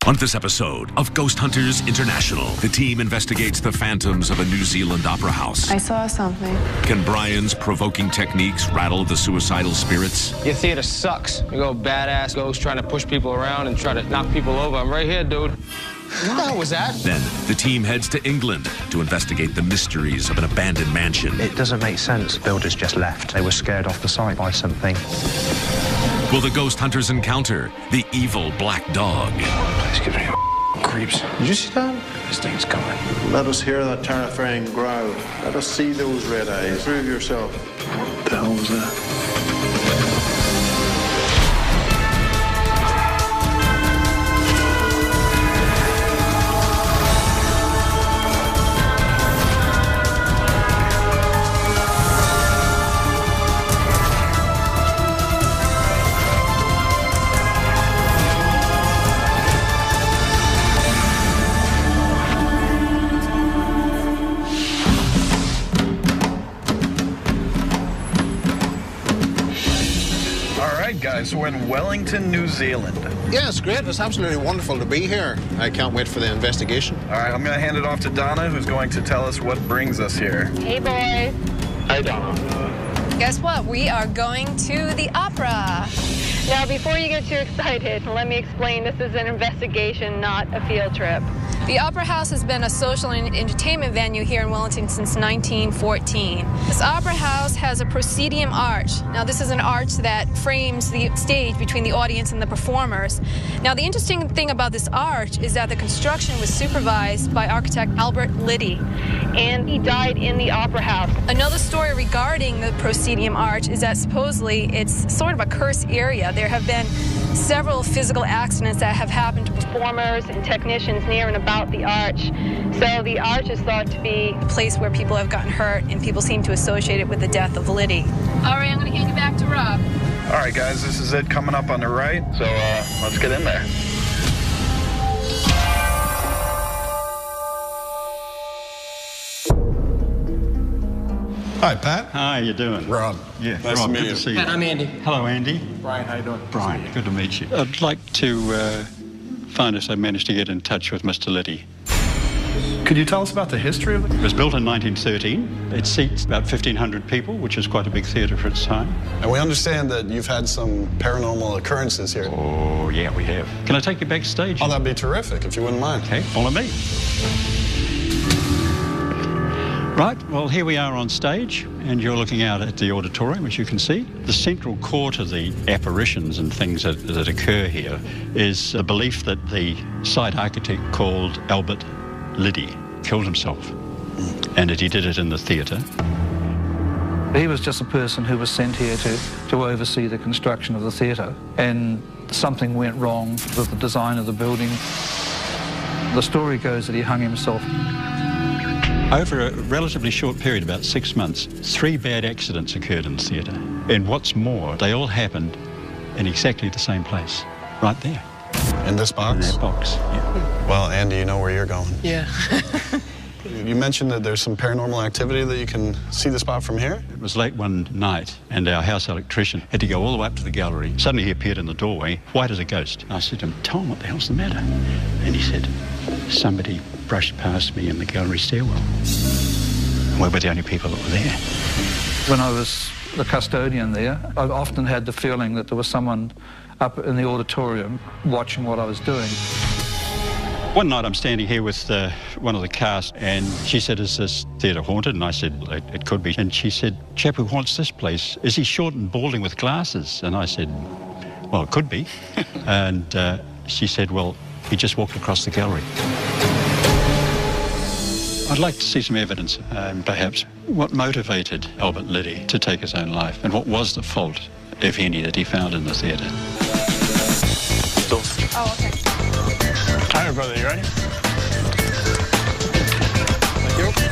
On this episode of Ghost Hunters International, the team investigates the phantoms of a New Zealand opera house. I saw something. Can Brian's provoking techniques rattle the suicidal spirits? Your theater sucks. You go badass ghost trying to push people around and try to knock people over. I'm right here, dude. What the hell was that? Then the team heads to England to investigate the mysteries of an abandoned mansion. It doesn't make sense. Builders just left. They were scared off the site by something. Will the Ghost Hunters encounter the evil black dog? Let's give me creeps. Did you see that? This thing's coming. Let us hear that terrifying growl. Let us see those red eyes. Prove yourself. What the hell was that? Guys, we're in Wellington, New Zealand. Yeah, it's great. It's absolutely wonderful to be here. I can't wait for the investigation. All right, I'm going to hand it off to Donna, who's going to tell us what brings us here. Hey, boys. Hi, Donna. Guess what? We are going to the opera. Now, before you get too excited, let me explain this is an investigation, not a field trip. The Opera House has been a social and entertainment venue here in Wellington since 1914. This Opera House has a proscenium arch. Now, this is an arch that frames the stage between the audience and the performers. Now, the interesting thing about this arch is that the construction was supervised by architect Albert Liddy, and he died in the Opera House. Another story regarding the proscenium arch is that supposedly it's sort of a cursed area. There have been several physical accidents that have happened to performers and technicians near and about the arch. So the arch is thought to be a place where people have gotten hurt, and people seem to associate it with the death of Liddy. All right, I'm going to hand you back to Rob. All right, guys, this is it coming up on the right, so let's get in there. Hi, Pat. Hi, you doing? Rob. Yeah, Nice Rob, to meet good you. to see you. Pat, I'm Andy. Hello, Andy. Brian, how you doing? Brian, good to meet you. I'd like to find if I managed to get in touch with Mr. Liddy. Could you tell us about the history of it? It was built in 1913. It seats about 1,500 people, which is quite a big theatre for its time. And we understand that you've had some paranormal occurrences here. Oh, yeah, we have. Can I take you backstage? Oh, that'd be terrific, if you wouldn't mind. Okay, follow me. Right, well, here we are on stage, and you're looking out at the auditorium, as you can see. The central core to the apparitions and things that occur here is the belief that the site architect called Albert Liddy killed himself, and that he did it in the theatre. He was just a person who was sent here to oversee the construction of the theatre, and something went wrong with the design of the building. The story goes that he hung himself. Over a relatively short period, about 6 months, 3 bad accidents occurred in the theatre. And what's more, they all happened in exactly the same place, right there. In this box? In that box, yeah. Well, Andy, you know where you're going. Yeah. You mentioned that there's some paranormal activity that you can see the spot from here? It was late one night, and our house electrician had to go all the way up to the gallery. Suddenly he appeared in the doorway, white as a ghost. I said to him, "Tom, what the hell's the matter?" And he said, "Somebody brushed past me in the gallery stairwell." And we were the only people that were there. When I was the custodian there, I often had the feeling that there was someone up in the auditorium watching what I was doing. One night I'm standing here with one of the cast, and she said, "Is this theatre haunted?" And I said, it could be. And she said, "Chap who haunts this place, is he short and balding with glasses?" And I said, "Well, it could be." And she said, "Well, he just walked across the gallery." I'd like to see some evidence, perhaps, what motivated Albert Liddy to take his own life, and what was the fault, if any, that he found in the theatre. Oh, okay. All right, brother, you ready? Thank you.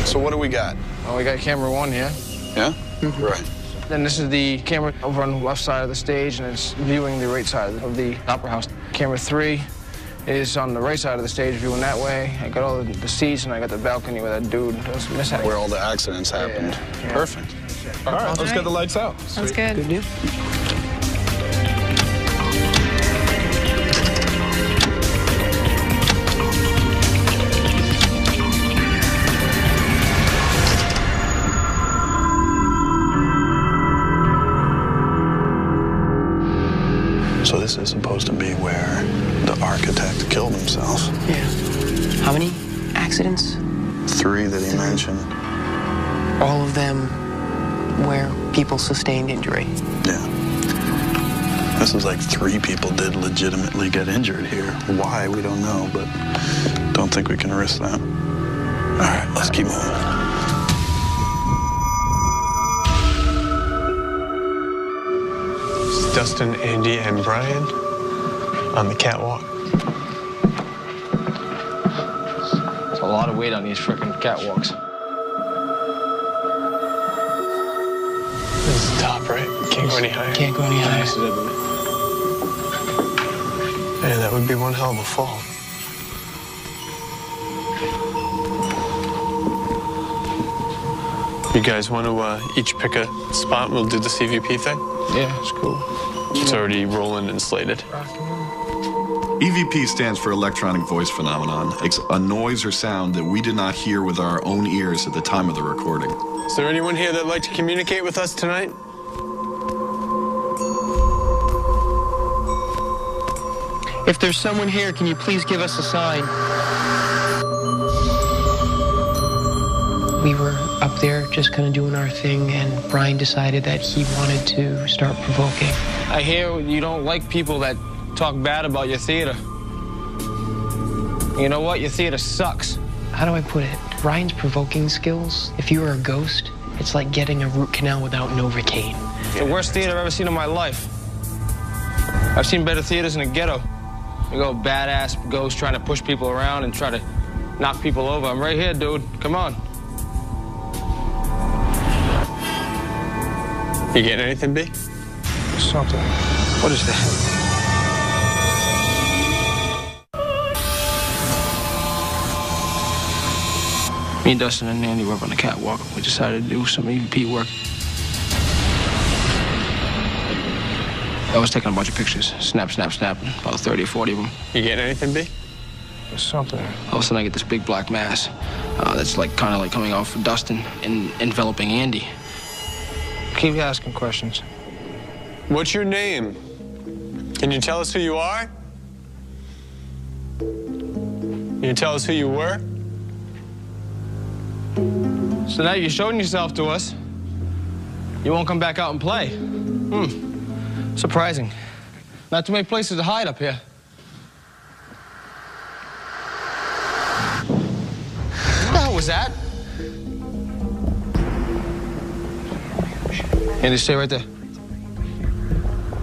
So what do we got? Well, we got camera 1 here. Yeah? Right. Then this is the camera over on the left side of the stage, and it's viewing the right side of the opera house. Camera 3 is on the right side of the stage, viewing that way. I got all the seats, and I got the balcony where that dude was mishap. Where all the accidents happened. Yeah. Perfect. All right, let's get the lights out. Sounds good. Good deal. So this is supposed to be where the architect killed himself. Yeah. How many accidents? 3 that he mentioned. All of them where people sustained injury. Yeah. This is like 3 people did legitimately get injured here. Why, we don't know, but don't think we can risk that. All right, let's keep moving. It's Dustin, Andy, and Brian on the catwalk. There's a lot of weight on these frickin' catwalks. This is the top, right? Can't go any higher. Can't go any higher. Man, that would be one hell of a fall. You guys want to each pick a spot and we'll do the CVP thing? Yeah, it's cool. It's already rolling and slated. EVP stands for electronic voice phenomenon. It's a noise or sound that we did not hear with our own ears at the time of the recording. Is there anyone here that'd like to communicate with us tonight? If there's someone here, can you please give us a sign? We were up there just kind of doing our thing, and Brian decided that he wanted to start provoking. I hear you don't like people that talk bad about your theater. You know what? Your theater sucks. How do I put it? Brian's provoking skills, if you were a ghost, it's like getting a root canal without Novocaine. The worst theater I've ever seen in my life. I've seen better theaters in the ghetto. You go badass ghost trying to push people around and try to knock people over. I'm right here, dude. Come on. You getting anything, B? Something. What is that? Me and Dustin and Andy were up on the catwalk. We decided to do some EVP work. I was taking a bunch of pictures. Snap, snap, snap. About 30 or 40 of them. You getting anything, B? Something. All of a sudden I get this big black mass that's like kind of like coming off of Dustin and enveloping Andy. Keep asking questions. What's your name? Can you tell us who you are? Can you tell us who you were? So now you're showing yourself to us. You won't come back out and play. Surprising. Not too many places to hide up here. What the hell was that? Andy, stay right there.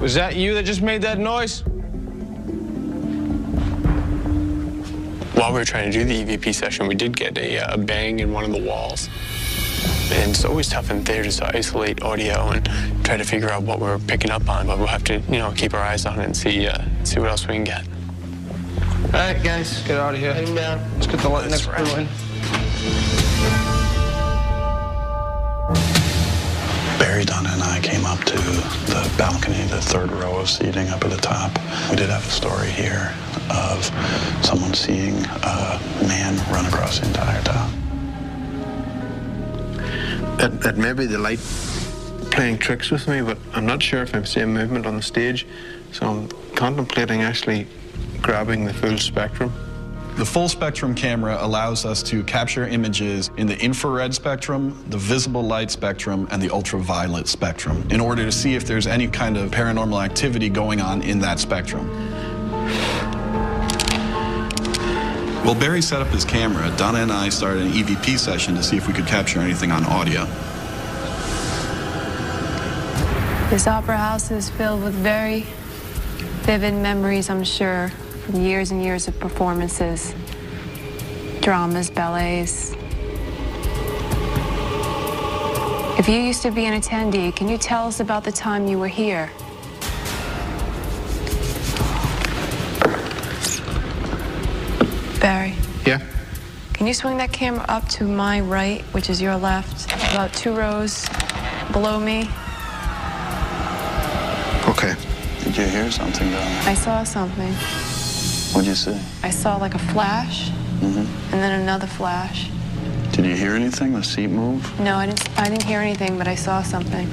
Was that you that just made that noise? While we were trying to do the EVP session, we did get a bang in one of the walls. And it's always tough in theaters to isolate audio and try to figure out what we're picking up on, but we'll have to, keep our eyes on it and see what else we can get. All right, guys, get out of here. Heading down. Let's get the next crew in. Barry, Donna, and I came up to the balcony, the 3rd row of seating up at the top. We did have a story here of someone seeing a man run across the entire top. That may be the light playing tricks with me, but I'm not sure if I'm seeing movement on the stage, so I'm contemplating actually grabbing the full spectrum. The full spectrum camera allows us to capture images in the infrared spectrum, the visible light spectrum, and the ultraviolet spectrum in order to see if there's any kind of paranormal activity going on in that spectrum. Well, Barry set up his camera. Donna and I started an EVP session to see if we could capture anything on audio. This opera house is filled with very vivid memories, I'm sure, from years and years of performances, dramas, ballets. If you used to be an attendee, can you tell us about the time you were here? Barry. Yeah? Can you swing that camera up to my right, which is your left, about 2 rows below me? Okay. Did you hear something down there? I saw something. What'd you see? I saw like a flash, and then another flash. Did you hear anything? The seat move? No, I didn't hear anything, but I saw something.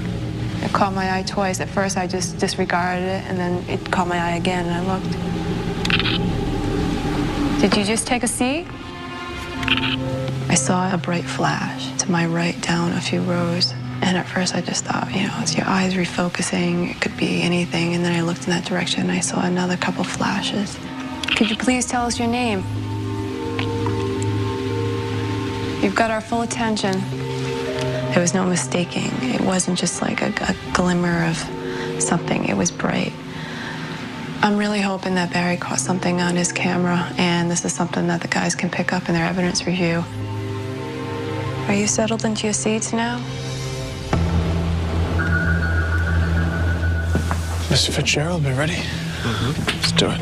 It caught my eye twice. At first, I just disregarded it, and then it caught my eye again, and I looked. Did you just take a seat? I saw a bright flash to my right down a few rows. And at first I just thought, you know, it's your eyes refocusing. It could be anything. And then I looked in that direction and I saw another couple flashes. Could you please tell us your name? You've got our full attention. There was no mistaking. It wasn't just like a glimmer of something. It was bright. I'm really hoping that Barry caught something on his camera, and this is something that the guys can pick up in their evidence review. Are you settled into your seats now? Mr. Fitzgerald, be ready? Let's do it.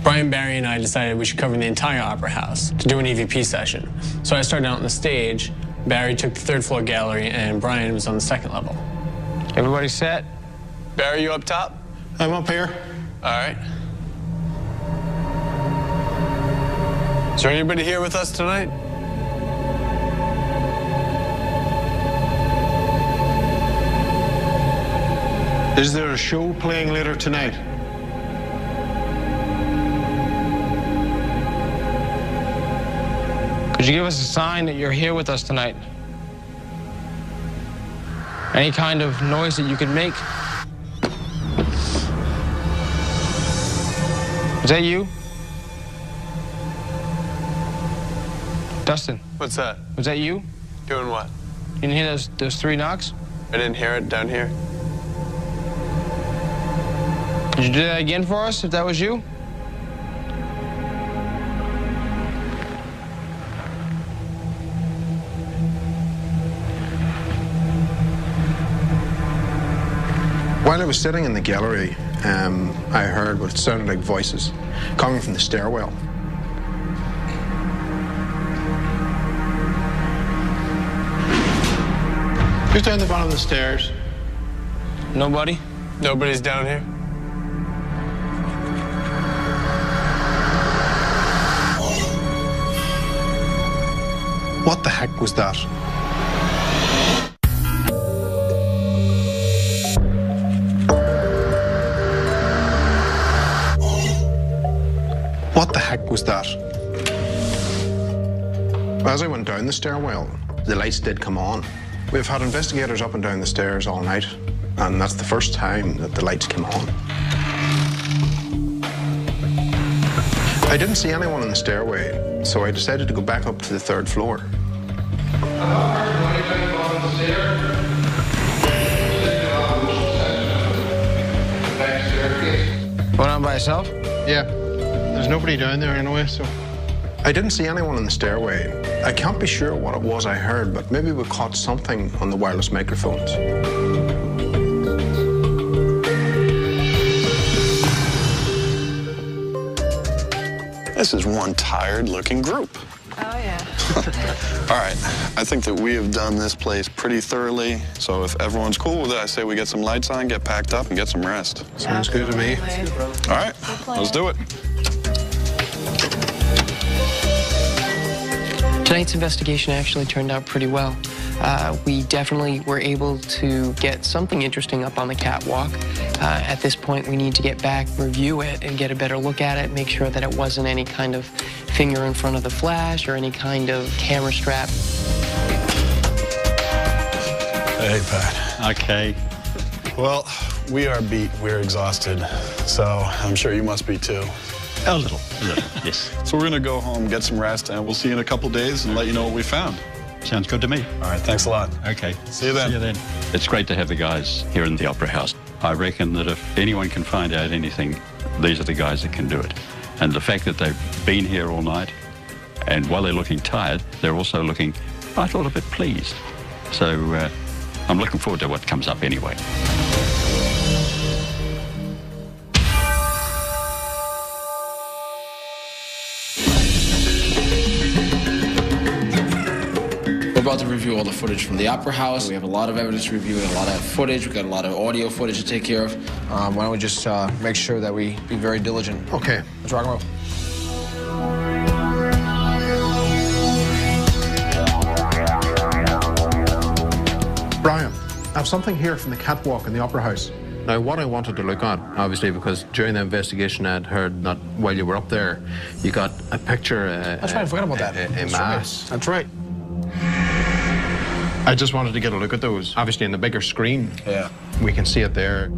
Brian, Barry, and I decided we should cover the entire Opera House to do an EVP session. So I started out on the stage, Barry took the third floor gallery, and Brian was on the second level. Everybody set? Barry, you up top? I'm up here. All right. Is there anybody here with us tonight? Is there a show playing later tonight? Could you give us a sign that you're here with us tonight? Any kind of noise that you could make? Is that you? Dustin. What's that? Was that you? Doing what? You didn't hear those 3 knocks? I didn't hear it down here. Could you do that again for us, if that was you? While I was sitting in the gallery, I heard what sounded like voices coming from the stairwell. Who's down the bottom of the stairs? Nobody? Nobody's down here? What the heck was that? What the heck was that? As I went down the stairwell, the lights did come on. We've had investigators up and down the stairs all night, and that's the first time that the lights came on. I didn't see anyone on the stairway, so I decided to go back up to the 3rd floor. Went on by yourself? Yeah. There's nobody down there anyway, so... I didn't see anyone on the stairway. I can't be sure what it was I heard, but maybe we caught something on the wireless microphones. This is one tired-looking group. Oh, yeah. All right, I think that we have done this place pretty thoroughly, so if everyone's cool with it, I say we get some lights on, get packed up, and get some rest. Sounds good to me. All right, let's do it. Tonight's investigation actually turned out pretty well. We definitely were able to get something interesting up on the catwalk. At this point, we need to get back, review it, and get a better look at it, make sure that it wasn't any kind of finger in front of the flash or any kind of camera strap. Hey, Pat. Okay. Well, we are beat. We're exhausted. So I'm sure you must be too. A little, yes. So we're going to go home, get some rest, and we'll see you in a couple days and let you know what we found. Sounds good to me. All right, thanks a lot. Okay. See you then. See you then. It's great to have the guys here in the Opera House. I reckon that if anyone can find out anything, these are the guys that can do it. And the fact that they've been here all night, and while they're looking tired, they're also looking, I thought, a bit pleased. So I'm looking forward to what comes up anyway. We're about to review all the footage from the Opera House. We have a lot of evidence to review and a lot of footage. We've got a lot of audio footage to take care of. Why don't we just make sure that we be very diligent? Okay. Let's rock and roll. Brian, I have something here from the catwalk in the Opera House. Now, what I wanted to look at, obviously, because during the investigation I'd heard that while you were up there, you got a picture. That's right, I forgot about that. A mass. That's right. I just wanted to get a look at those. Obviously, in the bigger screen, yeah, we can see it there.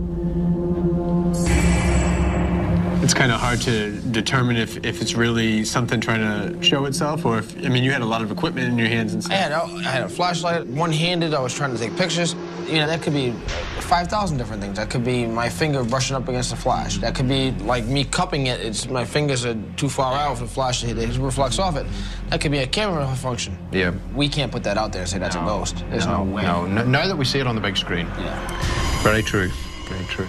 It's kind of hard to determine if it's really something trying to show itself, or if, I mean, you had a lot of equipment in your hands and stuff. I had a flashlight, one-handed, I was trying to take pictures. You know, that could be 5,000 different things. That could be my finger brushing up against the flash. That could be like me cupping it. It's my fingers are too far out for the flash to hit it. It reflects off it. That could be a camera function. Yeah. We can't put that out there and say that's a ghost. There's no way. No, now that we see it on the big screen. Yeah. Very true. Very true.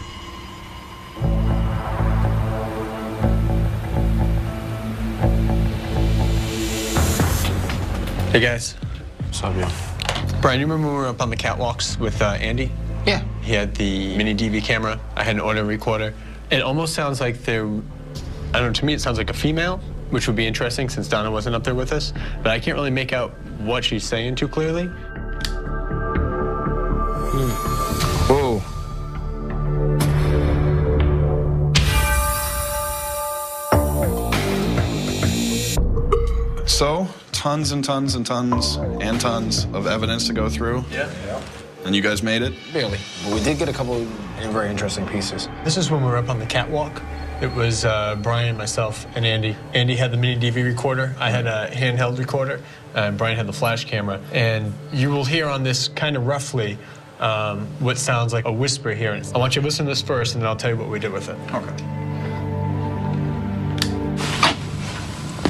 Hey guys. What's up, yo? Brian, you remember when we were up on the catwalks with Andy? Yeah. He had the mini DV camera. I had an audio recorder. It almost sounds like they're, I don't know, to me it sounds like a female, which would be interesting since Donna wasn't up there with us. But I can't really make out what she's saying too clearly. Whoa. So, tons and tons and tons and tons of evidence to go through. Yeah. And you guys made it? Barely. But we did get a couple of very interesting pieces. This is when we were up on the catwalk. It was Brian, myself, and Andy. Andy had the mini DV recorder. I had a handheld recorder. Brian had the flash camera. And you will hear on this kind of roughly what sounds like a whisper here. I want you to listen to this first, and then I'll tell you what we did with it. Okay.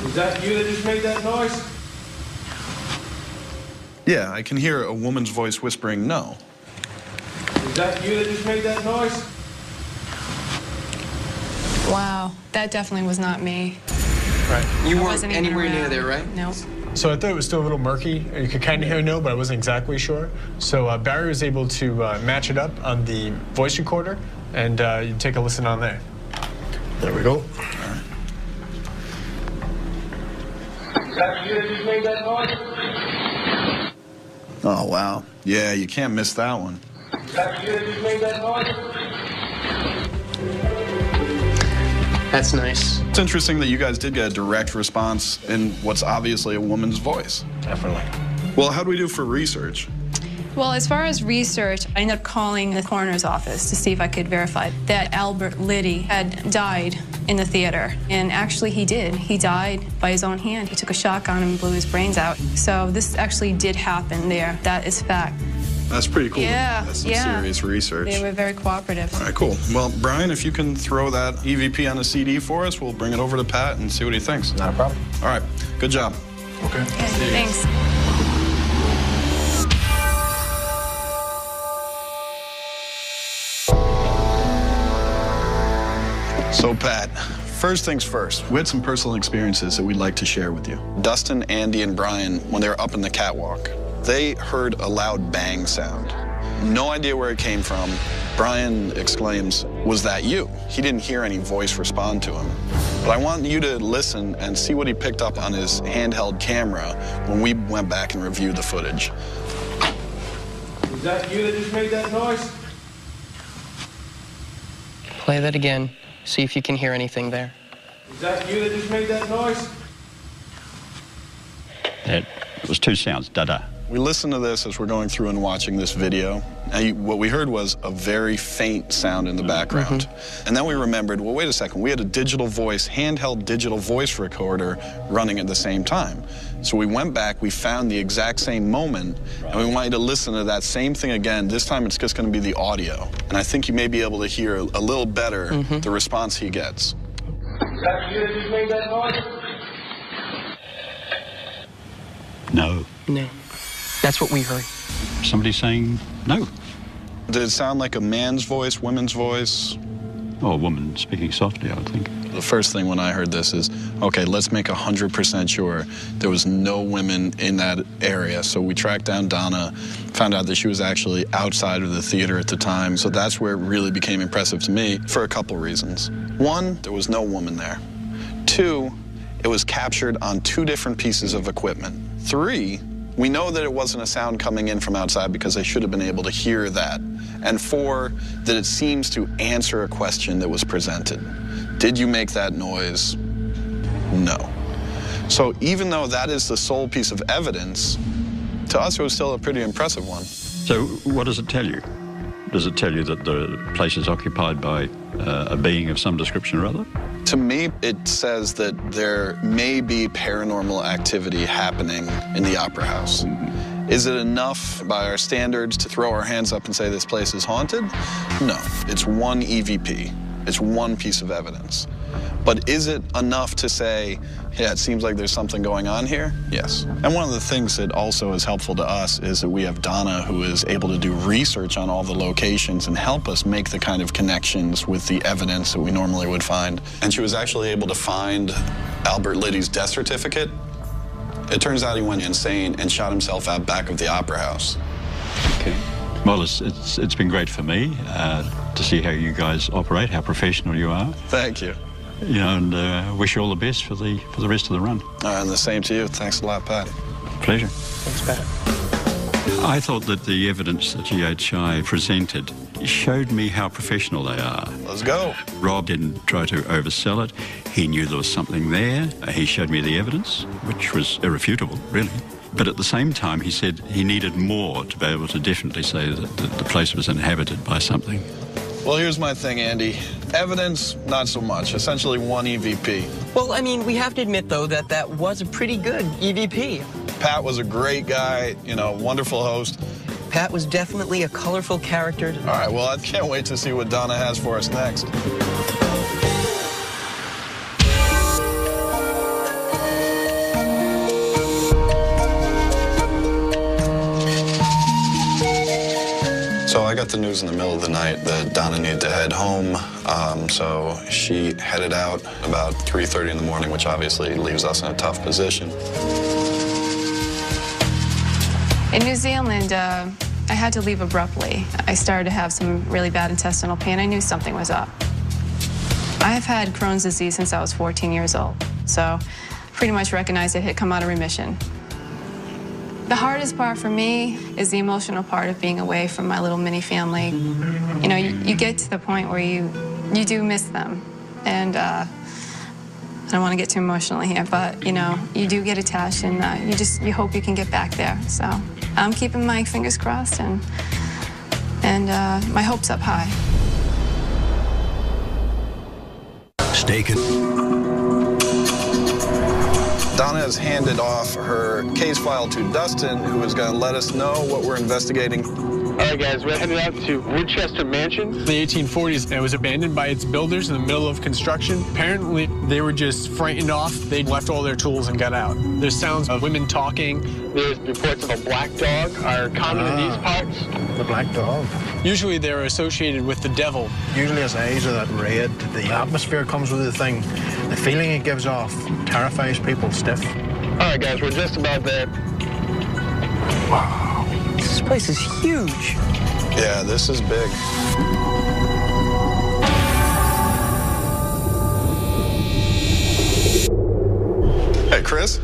Is that you that just made that noise? Yeah, I can hear a woman's voice whispering no. Is that you that just made that noise? Wow, that definitely was not me. Right. You weren't anywhere near there, right? No. So I thought it was still a little murky. You could kind of hear no, but I wasn't exactly sure. So Barry was able to match it up on the voice recorder, and you take a listen on there. There we go. Is that you that just made that noise? Oh, wow. Yeah, you can't miss that one. Is that you that just made that noise? That's nice. It's interesting that you guys did get a direct response in what's obviously a woman's voice. Definitely. Well, how do we do for research? Well, as far as research, I ended up calling the coroner's office to see if I could verify that Albert Liddy had died in the theater. And actually he did. He died by his own hand. He took a shotgun and blew his brains out. So this actually did happen there. That is fact. That's pretty cool. Yeah, That's some serious research. They were very cooperative. All right, cool. Well, Brian, if you can throw that EVP on a CD for us, we'll bring it over to Pat and see what he thinks. Not a problem. All right, good job. Okay. Thanks. So, Pat, first things first, we had some personal experiences that we'd like to share with you. Dustin, Andy, and Brian, when they were up in the catwalk, they heard a loud bang sound. No idea where it came from. Brian exclaims, "Was that you?" He didn't hear any voice respond to him. But I want you to listen and see what he picked up on his handheld camera when we went back and reviewed the footage. Is that you that just made that noise? Play that again. See if you can hear anything there. Is that you that just made that noise? It was two sounds, da-da. We listened to this as we're going through and watching this video, and what we heard was a very faint sound in the background. And then we remembered, well, wait a second, we had a digital voice, handheld digital voice recorder running at the same time. So we went back, we found the exact same moment, and we want you to listen to that same thing again. This time it's just going to be the audio. And I think you may be able to hear a little better the response he gets. Is that you that just made that noise? No. No. That's what we heard. Somebody saying no. Did it sound like a man's voice, woman's voice? Oh, a woman speaking softly, I would think. The first thing when I heard this is, okay, let's make 100% sure there was no women in that area. So we tracked down Donna, found out that she was actually outside of the theater at the time. So that's where it really became impressive to me for a couple reasons. One, there was no woman there. Two, it was captured on two different pieces of equipment. Three, we know that it wasn't a sound coming in from outside because they should have been able to hear that. And 4, that it seems to answer a question that was presented. Did you make that noise? No. So even though that is the sole piece of evidence, to us it was still a pretty impressive one. So what does it tell you? Does it tell you that the place is occupied by a being of some description or other? To me, it says that there may be paranormal activity happening in the Opera House. Is it enough by our standards to throw our hands up and say this place is haunted? No. It's one EVP. It's one piece of evidence. But is it enough to say, yeah, it seems like there's something going on here? Yes. And one of the things that also is helpful to us is that we have Donna, who is able to do research on all the locations and help us make the kind of connections with the evidence that we normally would find. And she was actually able to find Albert Liddy's death certificate. It turns out he went insane and shot himself out back of the Opera House. Okay. Well, it's been great for me to see how you guys operate, how professional you are. Thank you. You know, and wish you all the best for the rest of the run. And the same to you. Thanks a lot, Pat. Pleasure. Thanks, Pat. I thought that the evidence that GHI presented showed me how professional they are. Let's go. Rob didn't try to oversell it. He knew there was something there. He showed me the evidence, which was irrefutable, really. But at the same time, he said he needed more to be able to definitely say that the place was inhabited by something. Well, here's my thing, Andy. Evidence, not so much. Essentially one EVP. Well, I mean, we have to admit, though, that that was a pretty good EVP. Pat was a great guy, you know, wonderful host. Pat was definitely a colorful character. All right, well, I can't wait to see what Donna has for us next. So I got the news in the middle of the night that Donna needed to head home, so she headed out about 3:30 in the morning, which obviously leaves us in a tough position. In New Zealand, I had to leave abruptly. I started to have some really bad intestinal pain. I knew something was up. I've had Crohn's disease since I was 14 years old, so pretty much recognized it had come out of remission. The hardest part for me is the emotional part of being away from my little mini family. You know, you get to the point where you do miss them. And I don't want to get too emotional here, but, you know, you do get attached, and you hope you can get back there. So I'm keeping my fingers crossed, and my hopes up high. Stay Donna has handed off her case file to Dustin, who is going to let us know what we're investigating. All right, guys, we're headed out to Woodchester Mansion. In the 1840s, it was abandoned by its builders in the middle of construction. Apparently, they were just frightened off. They left all their tools and got out. There's sounds of women talking. There's reports of a black dog are common in these parts. The black dog. Usually, they're associated with the devil. Usually his eyes are that red. The atmosphere comes with the thing. The feeling it gives off terrifies people stiff. All right, guys, we're just about there. Wow. This place is huge. Yeah, this is big. Hey, Chris.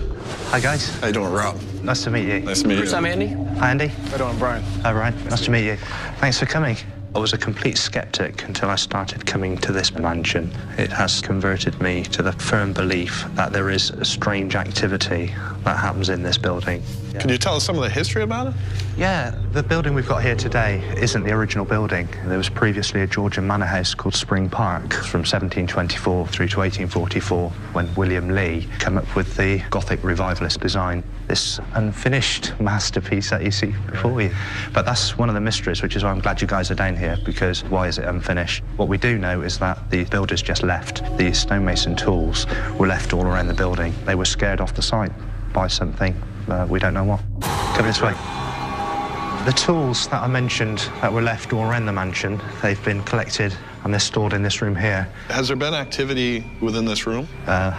Hi, guys. How you doing, Rob? Nice to meet you. Nice to meet you. Chris, I'm Andy. Hi, Andy. How you doing, Brian? Hi, Brian. Nice to meet you. Thanks for coming. I was a complete skeptic until I started coming to this mansion. It has converted me to the firm belief that there is a strange activity that happens in this building. Can you tell us some of the history about it? Yeah, the building we've got here today isn't the original building. There was previously a Georgian manor house called Spring Park from 1724 through to 1844 when William Lee came up with the Gothic revivalist design. This unfinished masterpiece that you see before you. But that's one of the mysteries, which is why I'm glad you guys are down here, because why is it unfinished? What we do know is that the builders just left. The stonemason tools were left all around the building. They were scared off the site by something. We don't know what. Come this way. The tools that I mentioned that were left all around the mansion, they've been collected and they're stored in this room here. Has there been activity within this room?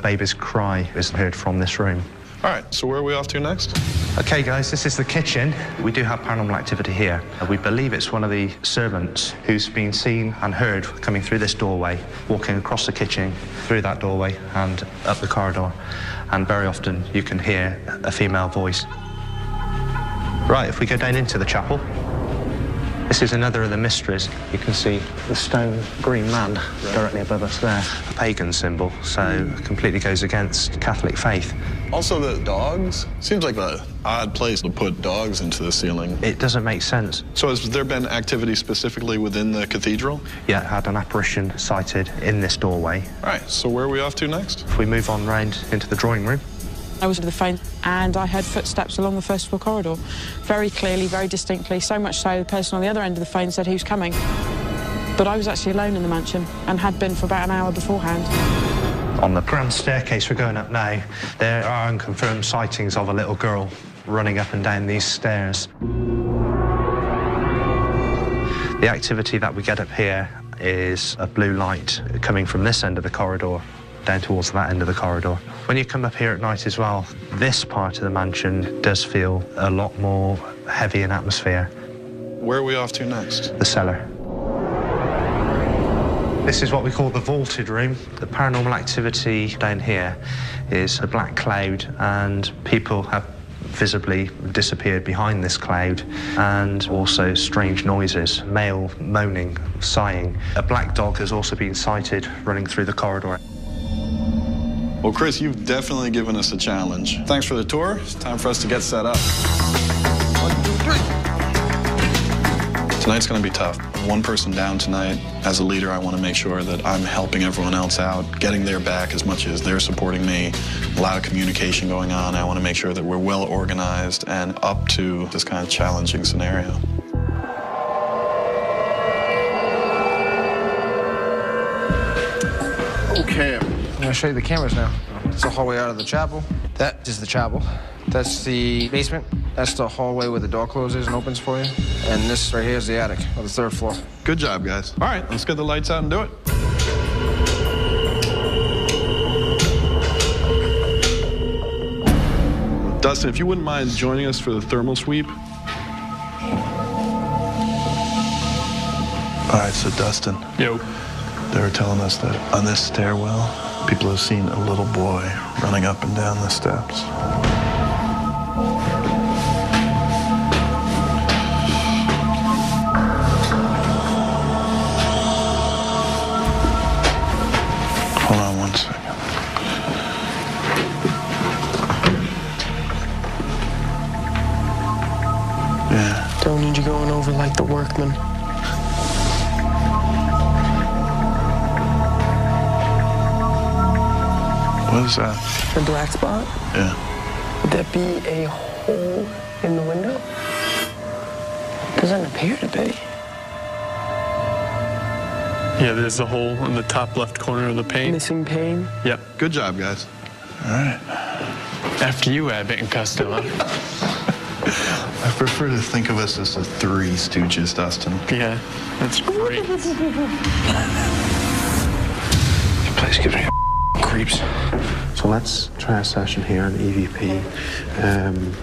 Baby's cry is heard from this room. All right, so where are we off to next? Okay, guys, this is the kitchen. We do have paranormal activity here. We believe it's one of the servants who's been seen and heard coming through this doorway, walking across the kitchen, through that doorway and up the corridor. And very often you can hear a female voice. Right, if we go down into the chapel, this is another of the mysteries. You can see the stone green man directly above us there. A pagan symbol, so it completely goes against Catholic faith. Also, the dogs. Seems like an odd place to put dogs into the ceiling. It doesn't make sense. So has there been activity specifically within the cathedral? Yeah, it had an apparition sighted in this doorway. All right, so where are we off to next? If we move on round into the drawing room. I was at the phone and I heard footsteps along the first floor corridor, very clearly, very distinctly, so much so the person on the other end of the phone said he was coming. But I was actually alone in the mansion and had been for about an hour beforehand. On the grand staircase we're going up now, there are unconfirmed sightings of a little girl running up and down these stairs. The activity that we get up here is a blue light coming from this end of the corridor down towards that end of the corridor. When you come up here at night as well, this part of the mansion does feel a lot more heavy in atmosphere. Where are we off to next? The cellar. This is what we call the vaulted room. The paranormal activity down here is a black cloud, and people have visibly disappeared behind this cloud, and also strange noises, male moaning, sighing. A black dog has also been sighted running through the corridor. Well, Chris, you've definitely given us a challenge. Thanks for the tour. It's time for us to get set up. 1, 2, 3. Tonight's going to be tough. One person down tonight. As a leader, I want to make sure that I'm helping everyone else out, getting their back as much as they're supporting me. A lot of communication going on. I want to make sure that we're well organized and up to this kind of challenging scenario. Okay. I'm going to show you the cameras now. It's the hallway out of the chapel. That is the chapel. That's the basement. That's the hallway where the door closes and opens for you. And this right here is the attic, or the 3rd floor. Good job, guys. All right, let's get the lights out and do it. Dustin, if you wouldn't mind joining us for the thermal sweep. All right, so Dustin. Yo. They were telling us that on this stairwell, people have seen a little boy running up and down the steps. Hold on 1 second. Yeah. Don't need you going over like the workman. What is that? The black spot? Yeah. Would that be a hole in the window? Doesn't appear to be. Yeah, there's a hole in the top left corner of the pane. Missing pane? Yep. Good job, guys. All right. After you, Abbott and Costello. I prefer to think of us as the Three Stooges, Dustin. Yeah, that's great. This place gives me creeps. So let's try a session here on EVP.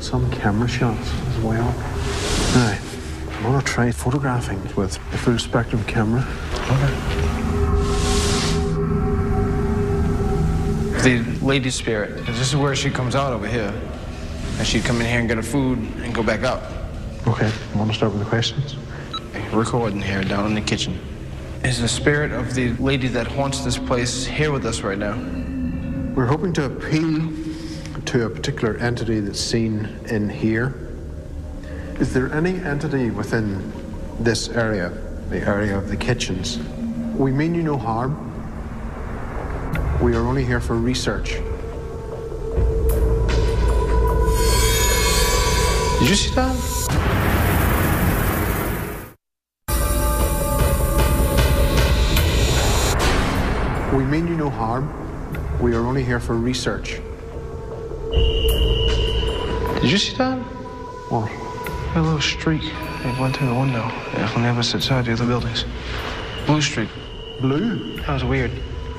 Some camera shots as well. Now, I'm going to try photographing with a full spectrum camera. Okay. The lady spirit, this is where she comes out over here. And she'd come in here and get her food and go back out. Okay, I want to start with the questions. Recording here down in the kitchen. Is the spirit of the lady that haunts this place here with us right now? We're hoping to appeal to a particular entity that's seen in here. Is there any entity within this area, the area of the kitchens? We mean you no harm. We are only here for research. Did you see that? We mean you no harm. We are only here for research. Did you see that? What? A little streak. It went through the window. Yeah, on the opposite side of the other buildings. Blue streak. Blue? That was weird.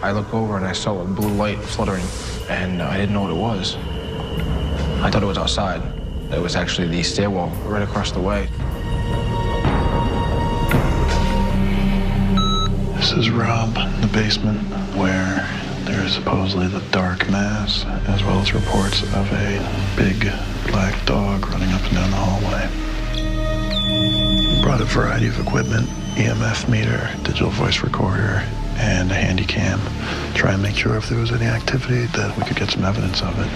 I looked over and I saw a blue light fluttering, and I didn't know what it was. I thought it was outside. It was actually the stairwell right across the way. This is Rob in the basement where There is supposedly the dark mass, as well as reports of a big black dog running up and down the hallway. We brought a variety of equipment, EMF meter, digital voice recorder, and a handy cam. Try and make sure if there was any activity that we could get some evidence of it.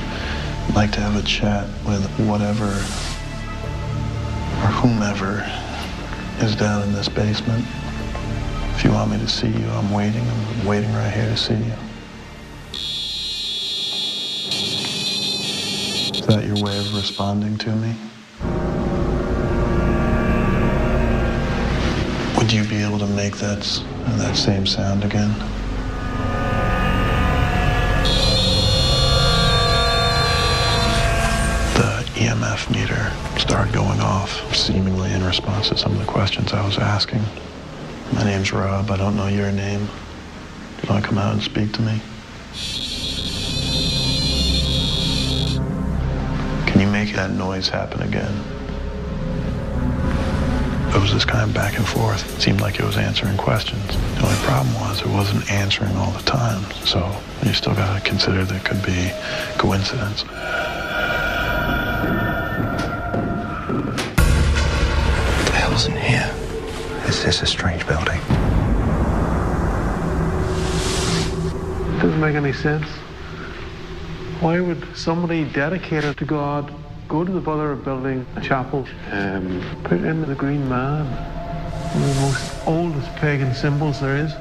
I'd like to have a chat with whatever or whomever is down in this basement. If you want me to see you, I'm waiting right here to see you. Is that your way of responding to me? Would you be able to make that same sound again? The EMF meter started going off, seemingly in response to some of the questions I was asking. My name's Rob. I don't know your name. Do you want to come out and speak to me? Can you make that noise happen again? It was this kind of back and forth. It seemed like it was answering questions. The only problem was it wasn't answering all the time. So you still got to consider there could be coincidence. What the hell's in here? Is this a strange building? Doesn't make any sense. Why would somebody dedicated to God go to the bother of building a chapel, put in the Green Man, one of the most oldest pagan symbols there is?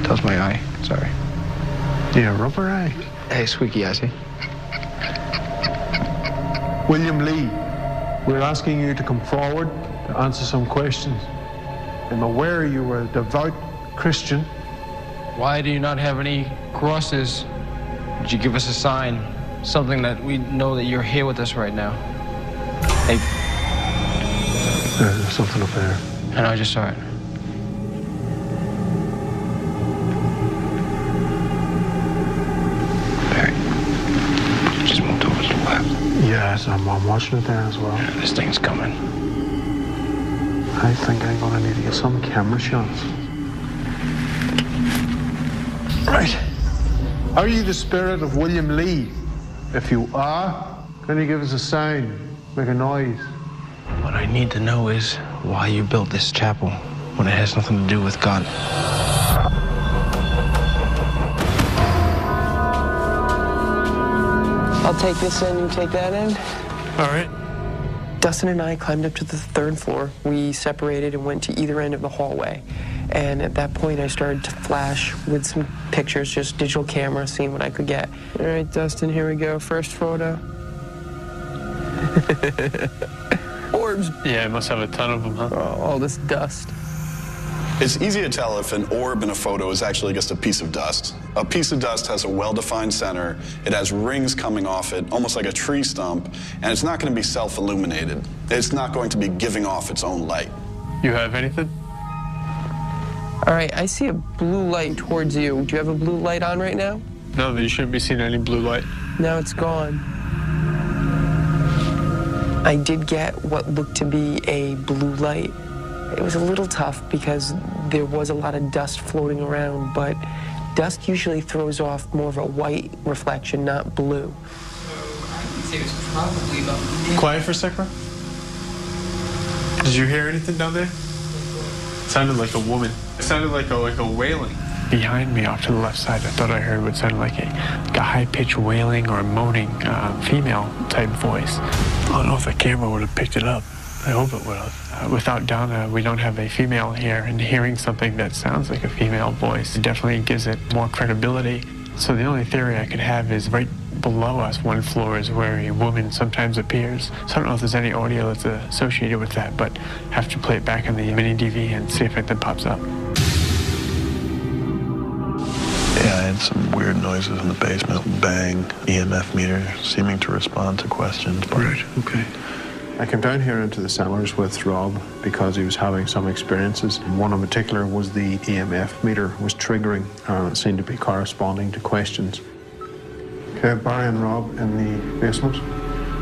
That was my eye, sorry. Yeah, rubber eye. Hey, squeaky eye, see? William Lee, we're asking you to come forward to answer some questions. I'm aware you were a devout Christian. Why do you not have any crosses? Would you give us a sign? Something that we know that you're here with us right now. Hey. There's something up there. I know, I just saw it. Barry, just moved over to the left. Yes, I'm watching it there as well. Yeah, this thing's coming. I think I'm gonna need to get some camera shots. Right. Are you the spirit of William Lee? If you are, can you give us a sound, make a noise? What I need to know is why you built this chapel when it has nothing to do with God. I'll take this end, you take that end. All right. Dustin and I climbed up to the 3rd floor. We separated and went to either end of the hallway. And at that point, I started to flash with some pictures, just digital camera, seeing what I could get. All right, Dustin, here we go. First photo. Orbs. Yeah, I must have a ton of them, huh? Oh, all this dust. It's easy to tell if an orb in a photo is actually just a piece of dust. A piece of dust has a well-defined center. It has rings coming off it, almost like a tree stump, and it's not going to be self-illuminated. It's not going to be giving off its own light. You have anything? All right, I see a blue light towards you. Do you have a blue light on right now? No, you shouldn't be seeing any blue light. Now it's gone. I did get what looked to be a blue light. It was a little tough because there was a lot of dust floating around, but dust usually throws off more of a white reflection, not blue. I would say it was probably about... Quiet for a sec, bro. Did you hear anything down there? It sounded like a woman. It sounded like a wailing. Behind me, off to the left side, I thought I heard what sounded like a high-pitched wailing or a moaning female-type voice. I don't know if the camera would have picked it up. I hope it would have. Without Donna, we don't have a female here, and hearing something that sounds like a female voice definitely gives it more credibility. So the only theory I could have is right below us, 1 floor, is where a woman sometimes appears. So I don't know if there's any audio that's associated with that, but have to play it back on the mini DV and see if anything pops up. Yeah, I had some weird noises in the basement. Bang, EMF meter seeming to respond to questions. Right, okay. I came down here into the cellars with Rob because he was having some experiences. One in particular was the EMF meter was triggering, and it seemed to be corresponding to questions. Okay, Barry and Rob in the basement.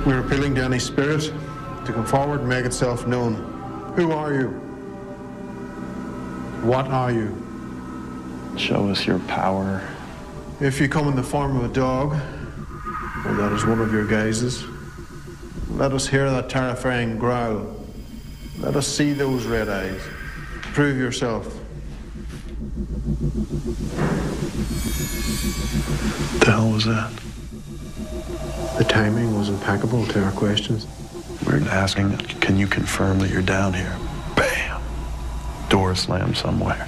We're appealing to any spirit to come forward and make itself known. Who are you? What are you? Show us your power. If you come in the form of a dog, well, that is one of your guises. Let us hear that terrifying growl. Let us see those red eyes. Prove yourself. What the hell was that? The timing was impeccable to our questions. We're asking, can you confirm that you're down here? Bam! Door slammed somewhere.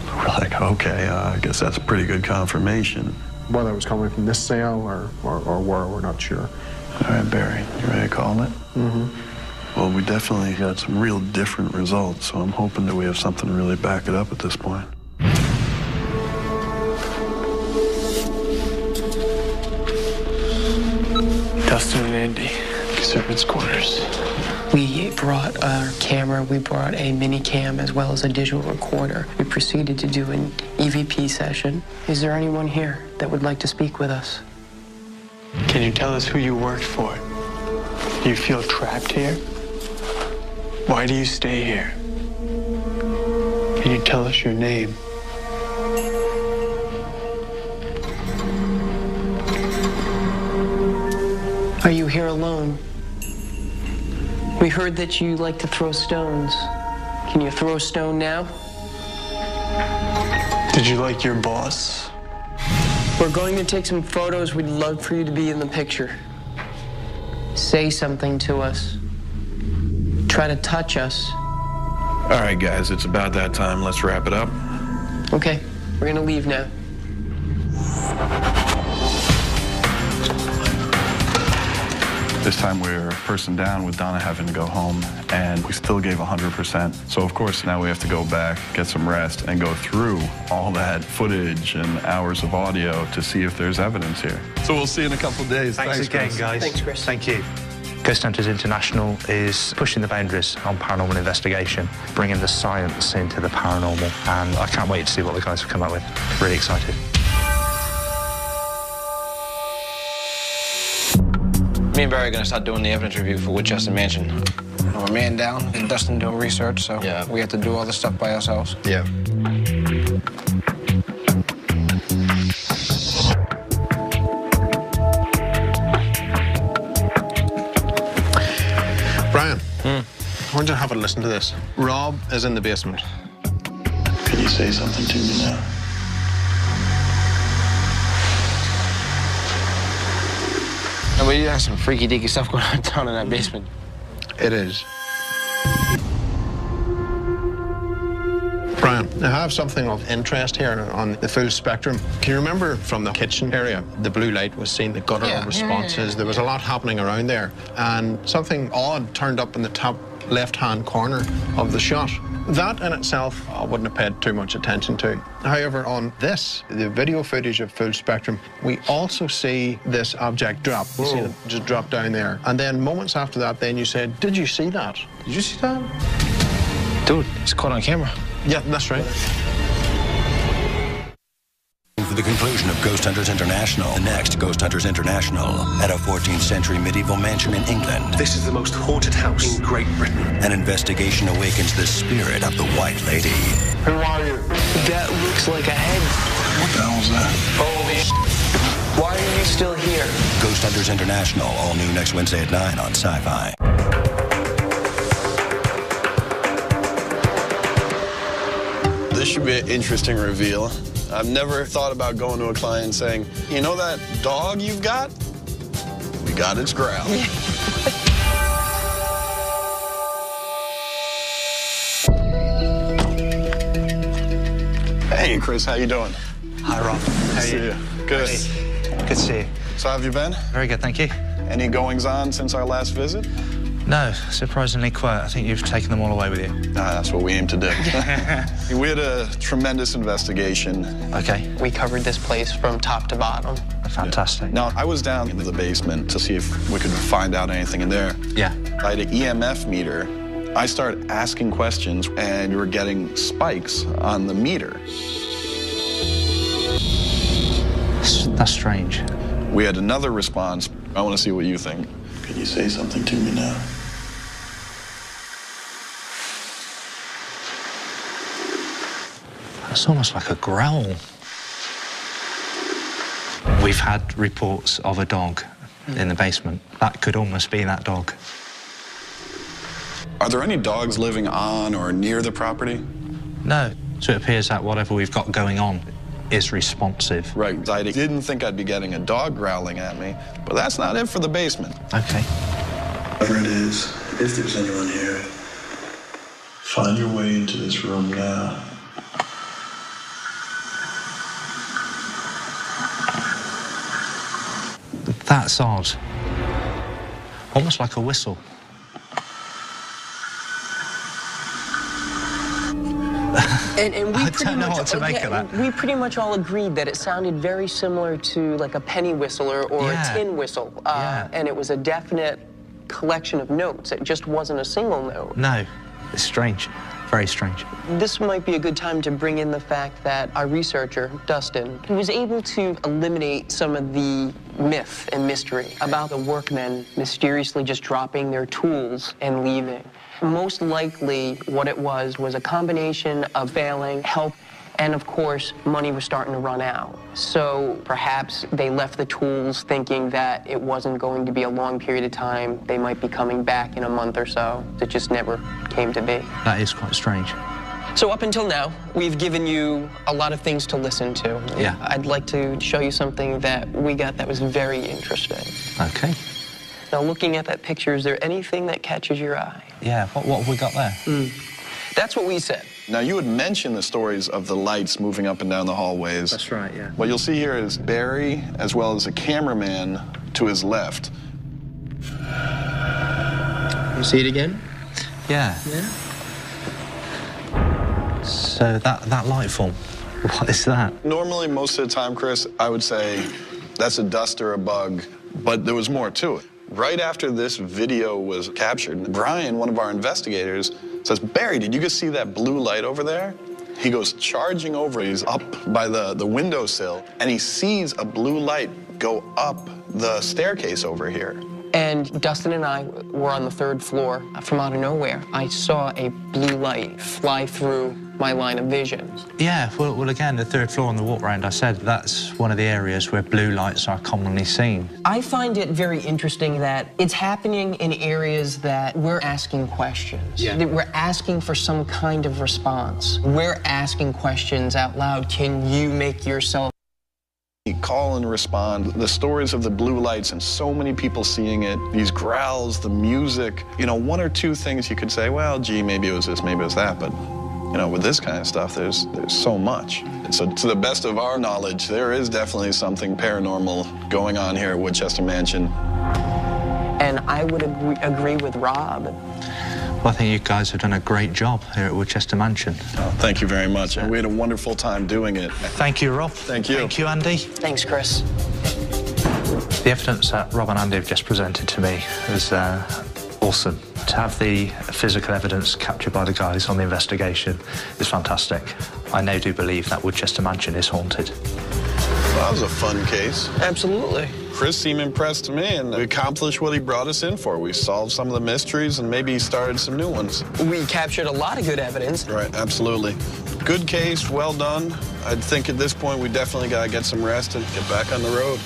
We're like, okay, I guess that's a pretty good confirmation. Whether it was coming from this cell or where, we're not sure. All right, Barry, you ready to call it? Mm-hmm. Well, we definitely got some real different results, so I'm hoping that we have something to really back it up at this point. Dustin and Andy, servants' quarters. We brought our camera, we brought a mini cam as well as a digital recorder. We proceeded to do an EVP session. Is there anyone here that would like to speak with us? Can you tell us who you worked for? Do you feel trapped here? Why do you stay here? Can you tell us your name? Are you here alone? We heard that you like to throw stones. Can you throw a stone now? Did you like your boss? We're going to take some photos. We'd love for you to be in the picture. Say something to us. Try to touch us. All right, guys, it's about that time. Let's wrap it up. Okay, we're gonna leave now. This time we're a person down with Donna having to go home, and we still gave 100%. So, of course, now we have to go back, get some rest, and go through all that footage and hours of audio to see if there's evidence here. So we'll see you in a couple of days. Thanks again, Chris. guys. Thanks, Chris. Thank you. Ghost Hunters International is pushing the boundaries on paranormal investigation, bringing the science into the paranormal, and I can't wait to see what the guys have come up with. Really excited. Me and Barry are going to start doing the evidence review for Woodchester Mansion. We're a man down and Dustin doing research, so we have to do all this stuff by ourselves. Yeah. Brian, I want you to have a listen to this. Rob is in the basement. Can you say something to me now? And we have some freaky deaky stuff going on down in that basement. It is. Brian, I have something of interest here on the full spectrum. Can you remember from the kitchen area, the blue light was seen, the guttural responses, there was a lot happening around there, and something odd turned up in the top left-hand corner of the shot. That in itself, I wouldn't have paid too much attention to. However, on this, the video footage of full spectrum, we also see this object drop. You see it just drop down there. And then moments after that, then you said, did you see that? Did you see that? Dude, it's caught on camera. Yeah, that's right. For the conclusion of Ghost Hunters International, the next Ghost Hunters International, at a 14th century medieval mansion in England. This is the most haunted house in Great Britain. An investigation awakens the spirit of the White Lady. Who are you? That looks like a head. What the hell is that? Holy shit. Why are you still here? Ghost Hunters International, all new next Wednesday at 9 on Sci-Fi. This should be an interesting reveal. I've never thought about going to a client and saying, you know that dog you've got? We got its growl. Hey, Chris, how you doing? Hi, Rob. How are See you? you. Good. Hey. Good to see you. So how have you been? Very good, thank you. Any goings-on since our last visit? No, surprisingly quiet. I think you've taken them all away with you. That's what we aim to do. We had a tremendous investigation. Okay. We covered this place from top to bottom. Fantastic. Now, I was down into the basement to see if we could find out anything in there. Yeah. I had an EMF meter. I started asking questions, and you were getting spikes on the meter. That's strange. We had another response. I want to see what you think. Can you say something to me now? It's almost like a growl. We've had reports of a dog in the basement. That could almost be that dog. Are there any dogs living on or near the property? No. So it appears that whatever we've got going on is responsive. Right. I didn't think I'd be getting a dog growling at me, but that's not it for the basement. Okay. Whatever it is, if there's anyone here, find your way into this room now. That's odd. Almost like a whistle. And we I pretty don't know much, what to make of that. We pretty much all agreed that it sounded very similar to like a penny whistle or a tin whistle. And it was a definite collection of notes. It just wasn't a single note. No, it's strange. Very strange. This might be a good time to bring in the fact that our researcher, Dustin, was able to eliminate some of the myth and mystery about the workmen mysteriously just dropping their tools and leaving. Most likely, what it was a combination of failing, help, and of course, money was starting to run out. So perhaps they left the tools thinking that it wasn't going to be a long period of time. They might be coming back in a month or so. It just never came to be. That is quite strange. So up until now, we've given you a lot of things to listen to. Yeah. I'd like to show you something that we got that was very interesting. Okay. Now, looking at that picture, is there anything that catches your eye? Yeah, what have we got there? That's what we said. Now, you had mentioned the stories of the lights moving up and down the hallways. That's right, yeah. What you'll see here is Barry, as well as a cameraman to his left. You see it again? Yeah. Yeah. So that light form, what is that? Normally, most of the time, Chris, I would say that's a dust or a bug, but there was more to it. Right after this video was captured, Brian, one of our investigators, says, Barry, did you just see that blue light over there? He goes charging over. He's up by the windowsill, and he sees a blue light go up the staircase over here. And Dustin and I were on the 3rd floor. From out of nowhere, I saw a blue light fly through my line of vision. Yeah, well, again, the 3rd floor on the walk round, I said that's one of the areas where blue lights are commonly seen. I find it very interesting that it's happening in areas that we're asking questions. Yeah. That we're asking for some kind of response. We're asking questions out loud. Can you make yourself Call and respond. The stories of the blue lights and so many people seeing it, these growls, the music, you know, one or two things you could say, well, gee, maybe it was this, maybe it was that, but you know, with this kind of stuff, there's so much. And so to the best of our knowledge, there is definitely something paranormal going on here at Woodchester Mansion. And I would agree with Rob. Well, I think you guys have done a great job here at Woodchester Mansion. Oh, thank you very much. We had a wonderful time doing it. Thank you, Rob. Thank you. Thank you, Andy. Thanks, Chris. The evidence that Rob and Andy have just presented to me is awesome. To have the physical evidence captured by the guys on the investigation is fantastic. I now do believe that Woodchester Mansion is haunted. Well, that was a fun case. Absolutely. Chris seemed impressed to me, and we accomplished what he brought us in for. We solved some of the mysteries and maybe started some new ones. We captured a lot of good evidence. Right, absolutely. Good case, well done. I think at this point we definitely got to get some rest and get back on the road.